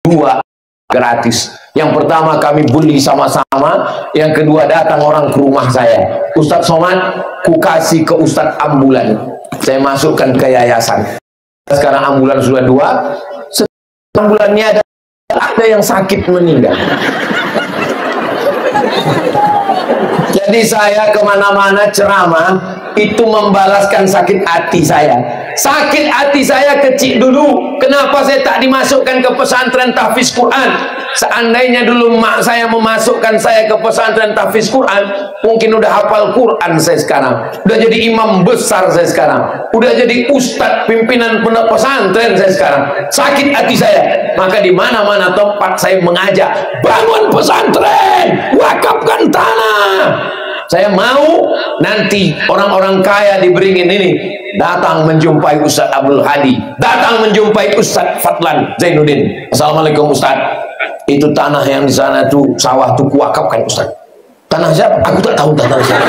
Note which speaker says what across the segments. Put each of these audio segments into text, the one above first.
Speaker 1: dua gratis. Yang pertama kami beli sama-sama, yang kedua datang orang ke rumah saya. Ustadz Somad, ku kasih ke Ustadz ambulan, saya masukkan ke yayasan. Sekarang ambulan sudah 2, ambulannya ada yang sakit meninggal. Jadi saya kemana-mana ceramah itu membalaskan sakit hati saya. Sakit hati saya kecil dulu. Kenapa saya tak dimasukkan ke pesantren tahfiz Quran? Seandainya dulu mak saya memasukkan saya ke pesantren tahfiz Quran, mungkin udah hafal Quran saya sekarang. Udah jadi imam besar saya sekarang. Udah jadi ustadz pimpinan pondok pesantren saya sekarang. Sakit hati saya. Maka di mana-mana tempat saya mengajak, bangun pesantren, wakafkan tanah. Saya mau nanti orang-orang kaya diberingin ini datang menjumpai Ustadz Abdul Hadi, datang menjumpai Ustadz Fadlan Zainuddin. Assalamualaikum Ustadz, itu tanah yang di sana tuh sawah tuh kuwakafkan Ustadz. Tanah siapa? Aku tak tahu tanah siapa.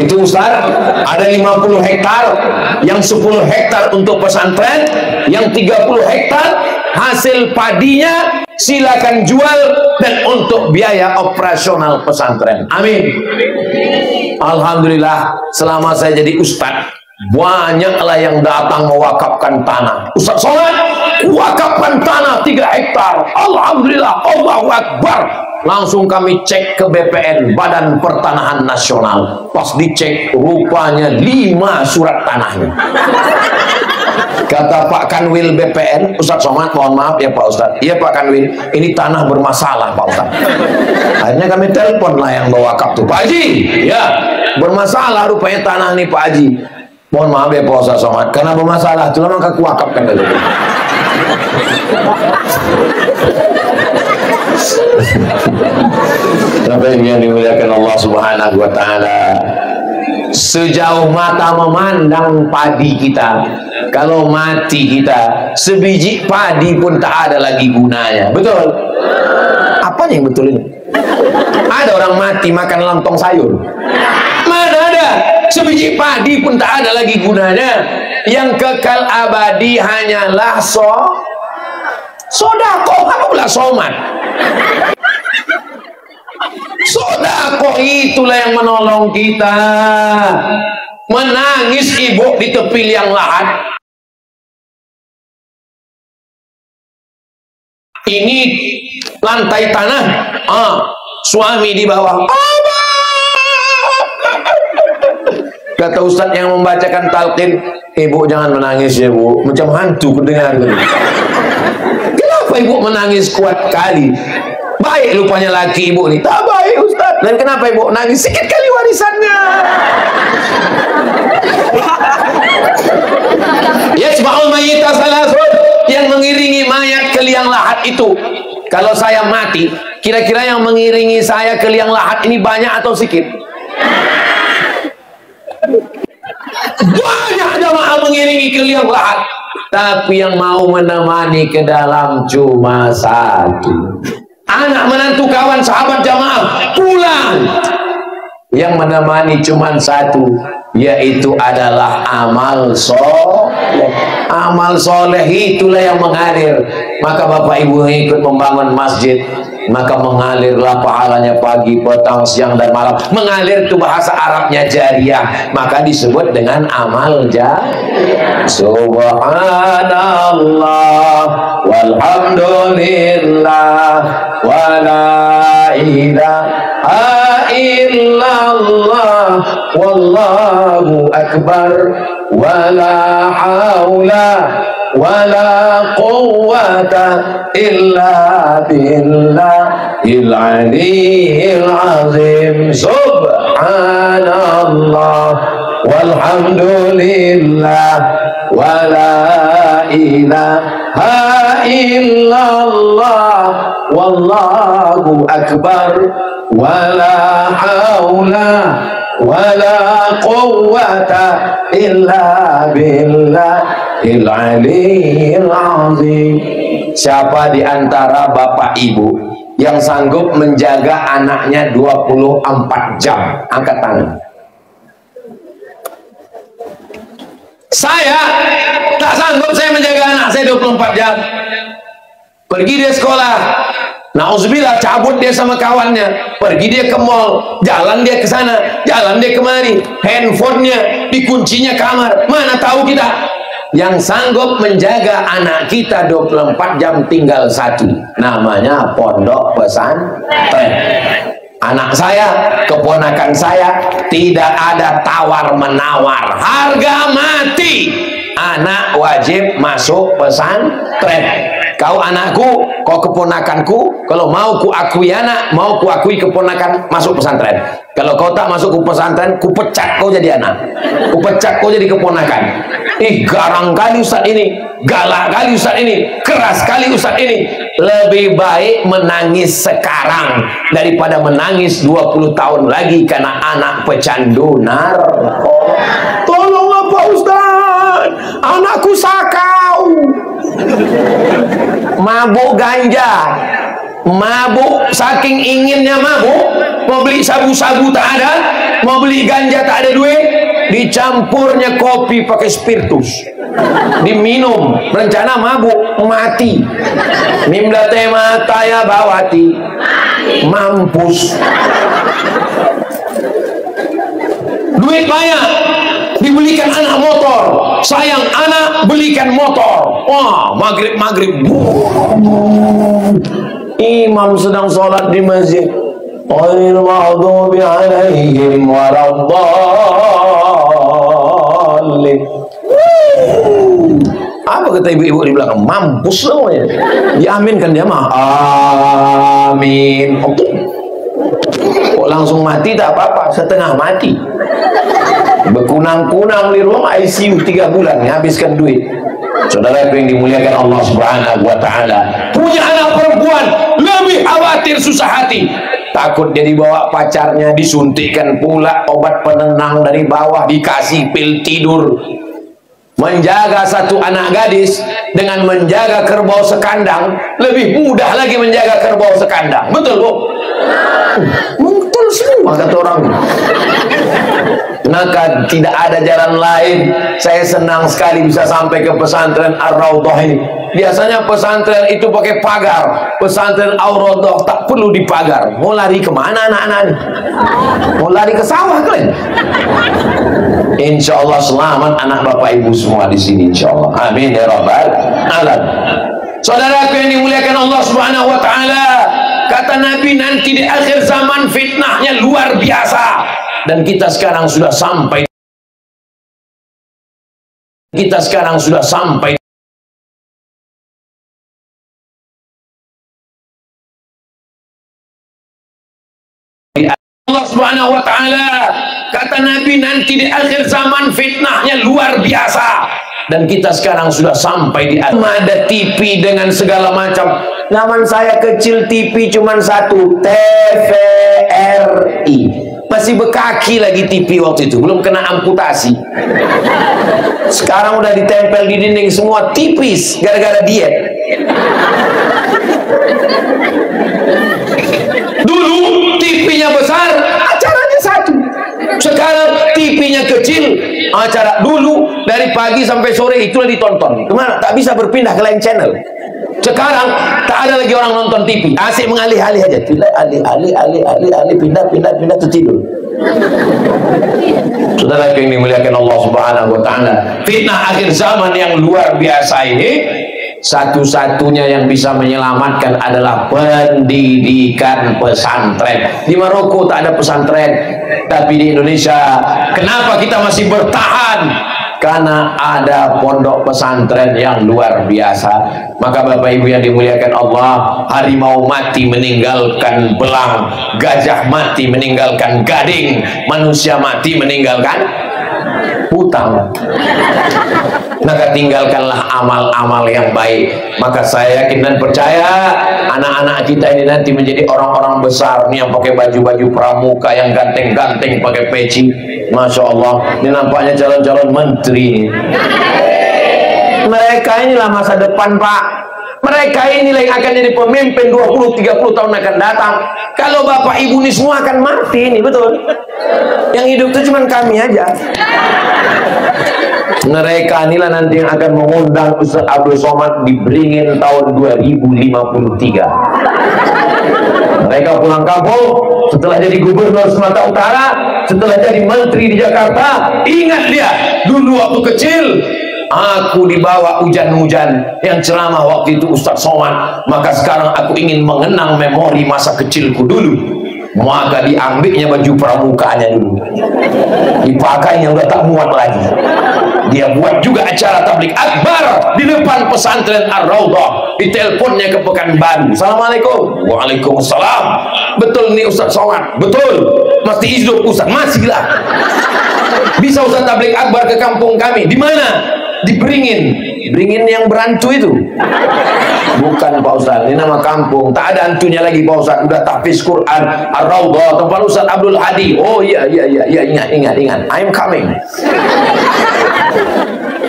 Speaker 1: Itu Ustadz, ada 50 hektar, yang 10 hektar untuk pesantren, yang 30 hektar hasil padinya silakan jual dan untuk biaya operasional pesantren. Amin. Alhamdulillah, selama saya jadi ustadz, banyaklah yang datang mewakafkan tanah. Ustadz Somad, wakafkan tanah 3 hektar. Alhamdulillah, Allahu Akbar. Langsung kami cek ke BPN, Badan Pertanahan Nasional. Pas dicek, rupanya 5 surat tanahnya. Kata Pak Kanwil BPN, Ustadz Somad, mohon maaf ya Pak Ustadz. Iya Pak Kanwil, ini tanah bermasalah Pak Ustadz. Akhirnya kami telepon lah yang bawa wakaf tuh, Pak Haji, ya bermasalah rupanya tanah nih Pak Haji. Mohon maaf ya Pak Ustadz Somad, karena bermasalah, itulah maka aku wakafkan dulu. Sampai yang dimuliakan Allah Subhanahu wa Ta'ala, sejauh mata memandang padi kita, kalau mati kita, sebiji padi pun tak ada lagi gunanya. Betul? Apanya yang betul ini? Ada orang mati makan lontong sayur? Mana ada? Sebiji padi pun tak ada lagi gunanya. Yang kekal abadi hanyalah sodako. Apa pula somat? Sodako itulah yang menolong kita. Menangis ibu di tepi liang lahat. Ini lantai tanah, suami di bawah. Kata ustadz yang membacakan talqin, ibu jangan menangis ya bu, macam hantu kudengar. Kenapa ibu menangis kuat kali? Baik lupanya laki ibu ini. Tak baik ustadz. Dan kenapa ibu nangis? Sikit kali warisannya. Yasma'ul mayyita salasun, yang mengiringi mayat ke liang lahat itu. Kalau saya mati, kira-kira yang mengiringi saya ke liang lahat ini banyak atau sedikit? Banyak jamaah mengiringi ke liang lahat, tapi yang mau menemani ke dalam cuma 1. Anak menantu kawan sahabat jamaah pulang, yang menemani cuma 1, yaitu adalah amal soleh. Amal soleh itulah yang mengalir. Maka bapak ibu ikut membangun masjid, maka mengalirlah pahalanya pagi, petang, siang dan malam. Mengalir itu bahasa Arabnya jariyah, maka disebut dengan amal jariyah. Subhanallah walhamdulillah wala ilaha illallah wallahu akbar wala haula wala quwwata illa billahil aliyyil azim. Subhanallah walhamdulillah wala ilaha illallah wallahu akbar wala haula wala quwwata illa billahil aliyyil azim. Siapa di antara bapak ibu yang sanggup menjaga anaknya 24 jam? Angkat tangan. Saya tak sanggup saya menjaga anak saya 24 jam. Pergi dia sekolah, nauzubillah, cabut dia sama kawannya, pergi dia ke mall, jalan dia ke sana, jalan dia kemari, handphonenya dikuncinya kamar. Mana tahu kita. Yang sanggup menjaga anak kita 24 jam tinggal satu, namanya pondok pesantren. Anak saya, keponakan saya, tidak ada tawar menawar, harga mati. Anak wajib masuk pesantren. Kau anakku, kau keponakanku, kalau mau ku akui anak, mau ku akui keponakan, masuk pesantren. Kalau kau tak masuk ke pesantren, ku pecat kau jadi anak, ku pecat kau jadi keponakan. Garang kali ustaz ini, galak kali ustaz ini, keras kali ustaz ini. Lebih baik menangis sekarang daripada menangis 20 tahun lagi karena anak pecandu narkoba. Tolonglah Pak Ustaz, anakku sakau, mabuk ganja, mabuk, saking inginnya mabuk, mau beli sabu-sabu tak ada, mau beli ganja tak ada duit, dicampurnya kopi pakai spiritus, diminum, rencana mabuk, mati. Mimlate mata ya bawati, mampus. Duit banyak, dibelikan anak motor, sayang anak belikan motor. Wah, maghrib imam sedang sholat di masjid, ghairil maghdubi alaihim waladdallin. Apa kata ibu-ibu di belakang? Mampus semuanya. Diaminkan dia mah. Amin. Oke. Kok langsung mati tak apa-apa, setengah mati. Berkunang-kunang di ruang ICU 3 bulan, habiskan duit. Saudara yang dimuliakan Allah Subhanahu wa taala, punya anak perempuan lebih khawatir, susah hati. Takut dia dibawa pacarnya, disuntikkan pula obat penenang dari bawah, dikasih pil tidur. Menjaga satu anak gadis dengan menjaga kerbau sekandang lebih mudah lagi menjaga kerbau sekandang. Betul Bu? Betul semua kata orang. Maka tidak ada jalan lain. Saya senang sekali bisa sampai ke pesantren Ar-Raudhah ini. Biasanya pesantren itu pakai pagar, pesantren Ar-Raudhah tak perlu dipagar. Mau lari kemana anak-anak ini? Mau lari ke sawah kalian? Insya Allah selamat anak bapak ibu semua di sini, insya Allah. Amin ya rabbal alamin. Saudaraku yang dimuliakan Allah Subhanahu wa taala, kata Nabi nanti di akhir zaman fitnahnya luar biasa, dan kita sekarang sudah sampai. Allah Subhanahu wa taala, kata Nabi nanti di akhir zaman fitnahnya luar biasa, dan kita sekarang sudah sampai di ada TV dengan segala macam. Zaman saya kecil TV cuma satu, TVRI, masih bekaki lagi TV waktu itu, belum kena amputasi. Sekarang udah ditempel di dinding semua, tipis gara-gara diet. Dulu TV-nya besar, acaranya satu. Sekarang TV-nya kecil, acara dulu dari pagi sampai sore itulah ditonton. Kemana? Tak bisa berpindah ke lain channel. Sekarang tak ada lagi orang nonton TV, asik mengalih-alih aja, alih, pindah tertidur. Saudara yang dimuliakan Allah Subhanahu wa taala, fitnah akhir zaman yang luar biasa ini, satu-satunya yang bisa menyelamatkan adalah pendidikan pesantren. Di Maroko tak ada pesantren, tapi di Indonesia kenapa kita masih bertahan? Karena ada pondok pesantren yang luar biasa. Maka Bapak Ibu yang dimuliakan Allah, harimau mati meninggalkan belang, gajah mati meninggalkan gading, manusia mati meninggalkan hutang. Maka tinggalkanlah amal-amal yang baik. Maka saya yakin dan percaya anak-anak kita ini nanti menjadi orang-orang besar nih, yang pakai baju-baju pramuka, yang ganteng-ganteng pakai peci. Masya Allah, ini nampaknya calon-calon menteri. Mereka inilah masa depan Pak. Mereka inilah yang akan jadi pemimpin 20-30 tahun akan datang. Kalau Bapak Ibu ini semua akan mati, ini betul. Yang hidup itu cuma kami aja. Mereka inilah nanti yang akan mengundang Ustaz Abdul Somad di Beringin tahun 2053. Mereka pulang kampung setelah jadi gubernur Sumatera Utara, setelah jadi menteri di Jakarta. Ingat dia, dulu waktu kecil aku dibawa hujan-hujan yang ceramah waktu itu Ustaz Somad. Maka sekarang aku ingin mengenang memori masa kecilku dulu. Maka diambilnya baju pramukanya dulu, dipakainya udah tak muat lagi. Dia buat juga acara tablik akbar di depan pesantren Ar-Raudhah. Diteleponnya ke Pekanbaru. Assalamualaikum. Waalaikumsalam. Betul nih Ustaz Somad? Betul. Mesti hidup Ustaz? Masih lah. Bisa Ustaz tablik akbar ke kampung kami? Di mana? Di Beringin. Beringin yang berantu itu? Bukan Pak Ustaz, ini nama kampung. Tak ada antunya lagi Pak Ustaz. Udah tahfiz Quran Ar-Raudhah tempat Ustaz Abdul Hadi. Oh iya ingat. I'm coming.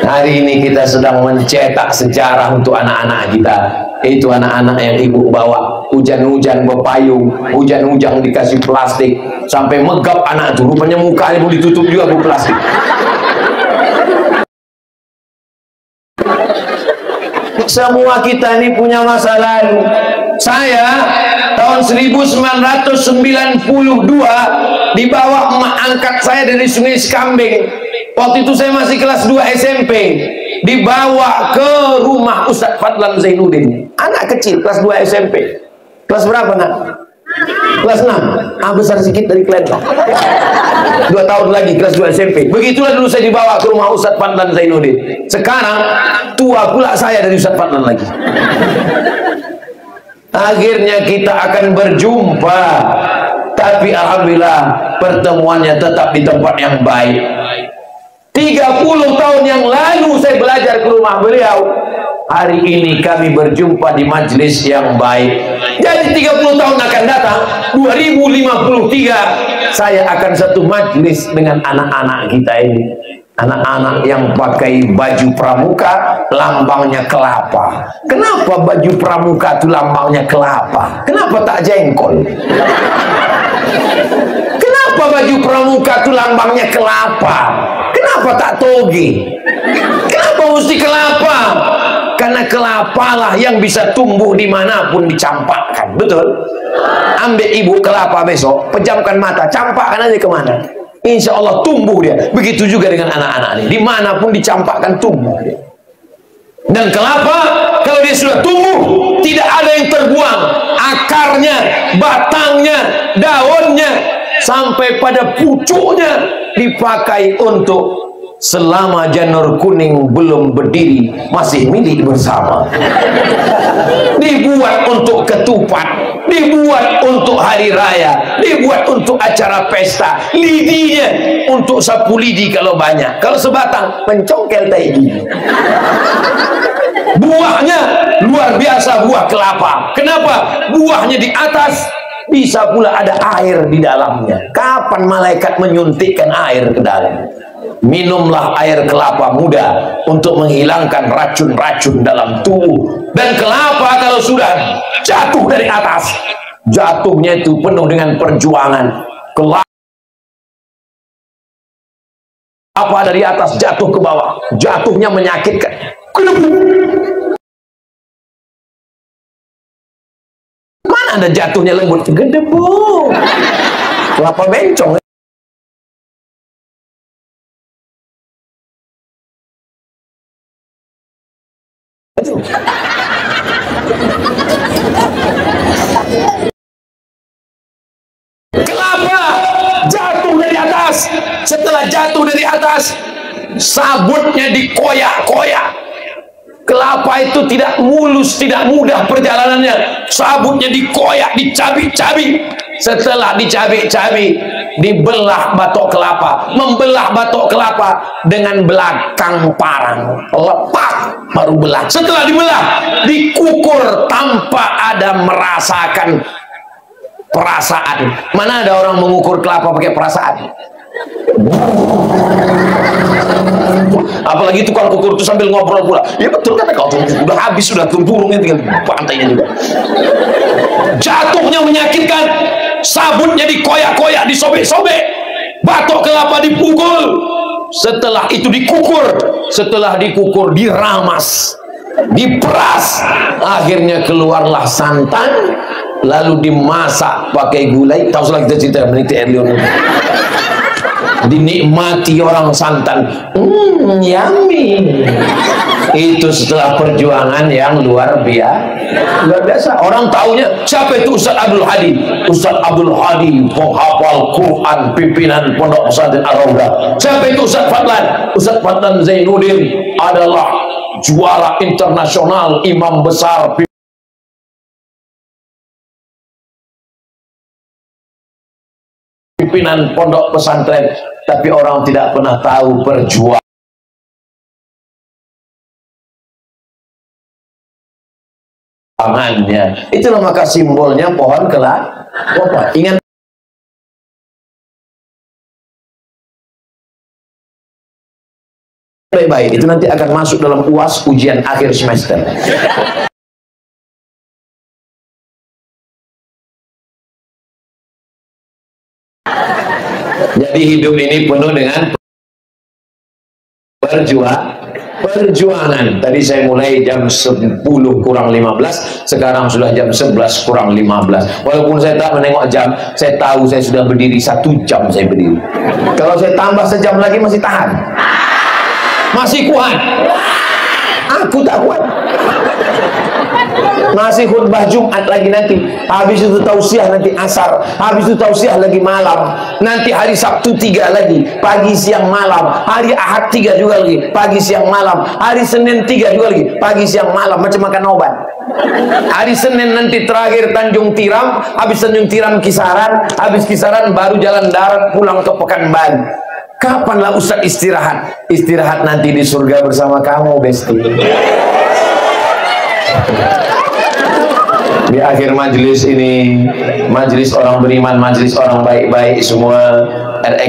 Speaker 1: Hari ini kita sedang mencetak sejarah untuk anak-anak kita. Itu anak-anak yang ibu bawa hujan-hujan berpayung, hujan-hujan dikasih plastik sampai megap anak itu. Rupanya mukanya pun ditutup juga dengan plastik. Semua kita ini punya masa lalu. Saya tahun 1992 dibawa emak angkat saya dari Sungai Sekambing. Waktu itu saya masih kelas 2 SMP. Dibawa ke rumah Ustaz Fadlan Zainuddin. Anak kecil kelas 2 SMP. Kelas berapa nak? Kelas 6. Besar sedikit dari kalian. 2 tahun lagi kelas 2 SMP. Begitulah dulu saya dibawa ke rumah Ustaz Fadlan Zainuddin. Sekarang tua pula saya dari Ustaz Fadlan lagi. Akhirnya kita akan berjumpa. Tapi alhamdulillah pertemuannya tetap di tempat yang baik. 30 tahun yang lalu saya belajar ke rumah beliau. Hari ini kami berjumpa di majelis yang baik. Jadi 30 tahun akan datang 2053 saya akan satu majelis dengan anak-anak kita ini. Anak-anak yang pakai baju pramuka lambangnya kelapa. Kenapa baju pramuka itu lambangnya kelapa? Kenapa tak jengkol? Kenapa baju pramuka itu lambangnya kelapa? Kenapa tak toge? Kenapa mesti kelapa? Karena kelapa lah yang bisa tumbuh dimanapun dicampakkan. Betul? Ambil ibu kelapa besok, pejamkan mata, campakkan aja kemana. Insya Allah tumbuh dia. Begitu juga dengan anak-anak ini. Dimanapun dicampakkan tumbuh dia. Dan kelapa kalau dia sudah tumbuh tidak ada yang terbuang. Akarnya, batangnya, daunnya sampai pada pucuknya dipakai untuk selama janur kuning belum berdiri masih milik bersama. Dibuat untuk ketupat, dibuat untuk hari raya, dibuat untuk acara pesta. Lidinya untuk sapu lidi kalau banyak, kalau sebatang mencongkel tai gigi. Buahnya luar biasa, buah kelapa. Kenapa? Buahnya di atas, bisa pula ada air di dalamnya. Kapan malaikat menyuntikkan air ke dalam? Minumlah air kelapa muda untuk menghilangkan racun-racun dalam tubuh. Dan kelapa kalau sudah jatuh dari atas, jatuhnya itu penuh dengan perjuangan. Kelapa dari atas jatuh ke bawah, jatuhnya menyakitkan. Mana ada jatuhnya lembut? Gedebu. Kelapa bencong. Kelapa jatuh dari atas. Setelah jatuh dari atas, sabutnya dikoyak-koyak. Kelapa itu tidak mulus, tidak mudah perjalanannya. Sabutnya dikoyak, dicabik-cabik. Setelah dicabik-cabik, dibelah batok kelapa. Membelah batok kelapa dengan belakang parang. Lepak baru belah. Setelah dibelah, dikukur tanpa ada merasakan perasaan. Mana ada orang mengukur kelapa pakai perasaan? Apalagi tukang kukur itu sambil ngobrol pula. Ya betul kata kau, udah habis, sudah burungnya tinggal pantainya juga. Jatuhnya menyakitkan, sabutnya dikoyak-koyak, disobek-sobek, batok kelapa dipukul. setelah itu dikukur, setelah dikukur diramas, diperas, akhirnya keluarlah santan, lalu dimasak pakai gulai. Tahu salah kita cerita meniti Erlion, dinikmati orang santan, yummy. Itu setelah perjuangan yang luar biasa. Orang taunya siapa itu Ustaz Abdul Hadi. Ustaz Abdul Hadi penghafal Quran, pimpinan Pondok Pesantren Ar-Raudhah. Siapa itu Ustaz Fadlan? Ustaz Fadlan Zainuddin adalah juara internasional, imam besar, pimpinan pondok pesantren. Tapi orang tidak pernah tahu perjuangannya. Itulah maka simbolnya pohon kelapa. Ingat, baik-baik itu nanti akan masuk dalam UAS, ujian akhir semester. Jadi hidup ini penuh dengan perjuangan. Tadi saya mulai jam 10 kurang 15, sekarang sudah jam 11 kurang 15. Walaupun saya tak menengok jam, saya tahu saya sudah berdiri 1 jam saya berdiri. Kalau saya tambah sejam lagi masih tahan, masih kuat. Aku tak kuat. Masih khutbah Jumat lagi nanti, habis itu tausiah nanti asar, habis itu tausiah lagi malam, nanti hari Sabtu 3 lagi, pagi siang malam, hari Ahad 3 juga lagi, pagi siang malam, hari Senin 3 juga lagi, pagi siang malam, macam makan obat. Hari Senin nanti terakhir Tanjung Tiram, habis Tanjung Tiram Kisaran, habis Kisaran baru jalan darat pulang ke Pekanbaru. Kapanlah Ustaz istirahat? Istirahat nanti di surga bersama kamu, Besti. Di akhir majelis ini, majelis orang beriman, majelis orang baik-baik semua.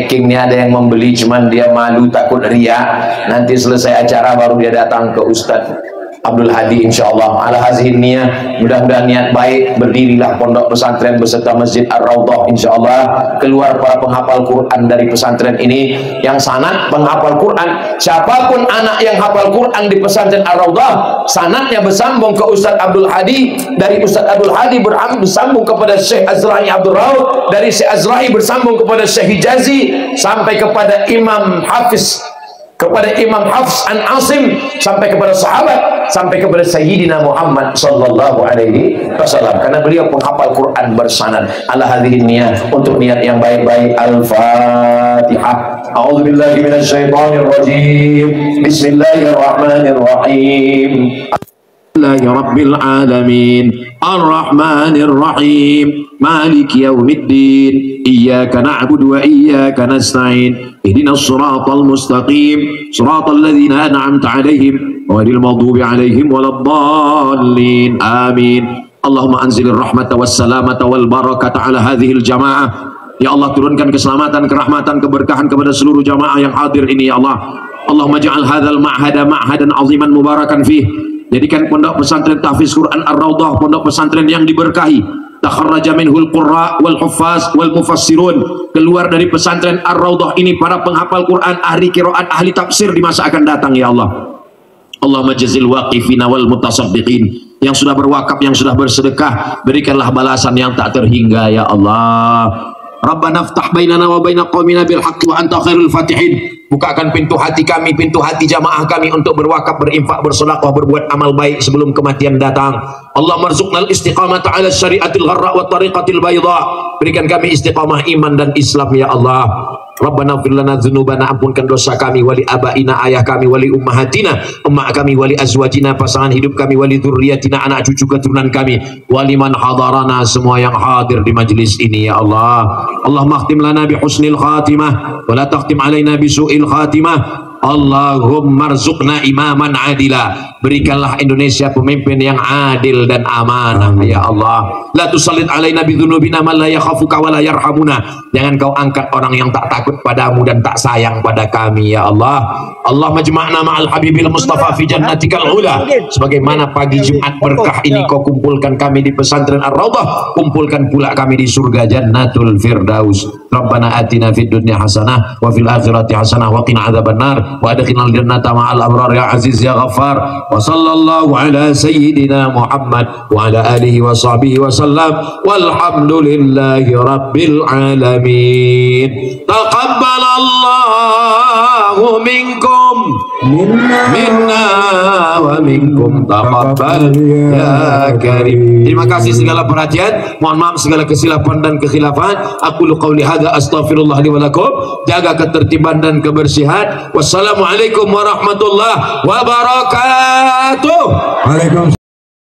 Speaker 1: King ini ada yang membeli, cuman dia malu takut riak. Nanti selesai acara baru dia datang ke Ustaz Abdul Hadi, insyaallah. Ala hazihin niyah, mudah-mudahan niat baik. Berdirilah pondok pesantren beserta Masjid Ar-Raudhah, insyaallah. Keluar para penghafal Quran dari pesantren ini yang sanad penghafal Quran. Siapapun anak yang hafal Quran di pesantren Ar-Raudhah, sanadnya bersambung ke Ustaz Abdul Hadi, dari Ustaz Abdul Hadi bersambung kepada Syekh Azrahi Abdul Raud, dari Syekh Azrahi bersambung kepada Syekh Hijazi, sampai kepada Imam Hafiz, kepada Imam Hafs an Asim, sampai kepada sahabat, sampai kepada Sayyidina Muhammad sallallahu alaihi wasallam, karena beliau penghafal Quran bersanad. Ala hadhihi niyah, untuk niat yang baik-baik. Al-Fatihah. A'udzubillahi minasyaitonir rajim. Bismillahirrahmanirrahim. Rabbil alamin. Ar-Rahmanir Rahim. Malik yaumiddin. Iyyaka na'budu wa iyyaka nasta'in. Ihdinas siratal mustaqim. Siratal ladzina an'amta 'alaihim ghairil maghdubi 'alaihim waladdallin. Amin. Allahumma anzilir rahmata was salamata wal barakata 'ala hadhil jamaah. Ya Allah, turunkan keselamatan, kerahmatan, keberkahan kepada seluruh jamaah yang hadir ini ya Allah. Allahumma ja'al hadzal ma'hada ma'hadan 'aziman mubarakan fih. Jadikan pondok pesantren tahfiz Quran Ar-Raudhah pondok pesantren yang diberkahi. Takharraja minhul qurra wal huffaz wal mufassirun. Keluar dari pesantren Ar-Raudhah ini para penghafal Quran, ahli qiraat, ahli tafsir di masa akan datang ya Allah. Allahumma jazil waqifina wal mutasaddiqin, yang sudah berwakaf, yang sudah bersedekah, berikanlah balasan yang tak terhingga ya Allah. Rabbana ftah bainana wa baina qaumina bil haqqi wa anta khairul fatihin. Bukakan pintu hati kami, pintu hati jamaah kami untuk berwakaf, berinfak, bersedekah, berbuat amal baik sebelum kematian datang. Allah marzuqnal istiqamata ala syariatil gharra wa tariqatil bayda. Berikan kami istiqamah iman dan Islam ya Allah. Rabbana ighfir lana dzunubana, ampunkan dosa kami, wali abaina, ayah kami, wali ummahatina, emak kami, wali azwajina, pasangan hidup kami, wali dzurriyyatina, anak cucu keturunan kami, wali man hadarana, semua yang hadir di majelis ini ya Allah. Allahumma khtim lana bi husnil khatimah wa la takhtim alaina bi su'il khatimah. Allahumma rzuqna imaman adila. Berikanlah Indonesia pemimpin yang adil dan amanah ya Allah. La tusallit alaina bidzunubina man la yakhafuka wa la yarhamuna. Jangan kau angkat orang yang tak takut padamu dan tak sayang pada kami ya Allah. Allah majma'na ma'al habibil mustafa fi jannatikal ula. Sebagaimana pagi Jumat berkah ini kau kumpulkan kami di pesantren Ar-Raudhah, kumpulkan pula kami di surga Jannatul Firdaus.
Speaker 2: Rabbana atina fid dunya hasanah wa fil akhirati hasanah wa qina adzabannar wa adkhilnal jannata ma'al abrar ya aziz ya ghaffar. Wa sallallahu ala sayyidina Muhammad wa ala alihi wa sahbihi wa sallam walhamdulillahi rabbil alamin. Taqabbalallahu minkum minna wa minkum taqabbal ya karim. Terima kasih segala perhatian, mohon maaf segala kesilapan dan kekhilafan. Aku qauli hadza astaghfirullah li wa lakum. Jaga ketertiban dan kebersihan. Wassalamualaikum warahmatullahi wabarakatuh. Waalaikumsalam.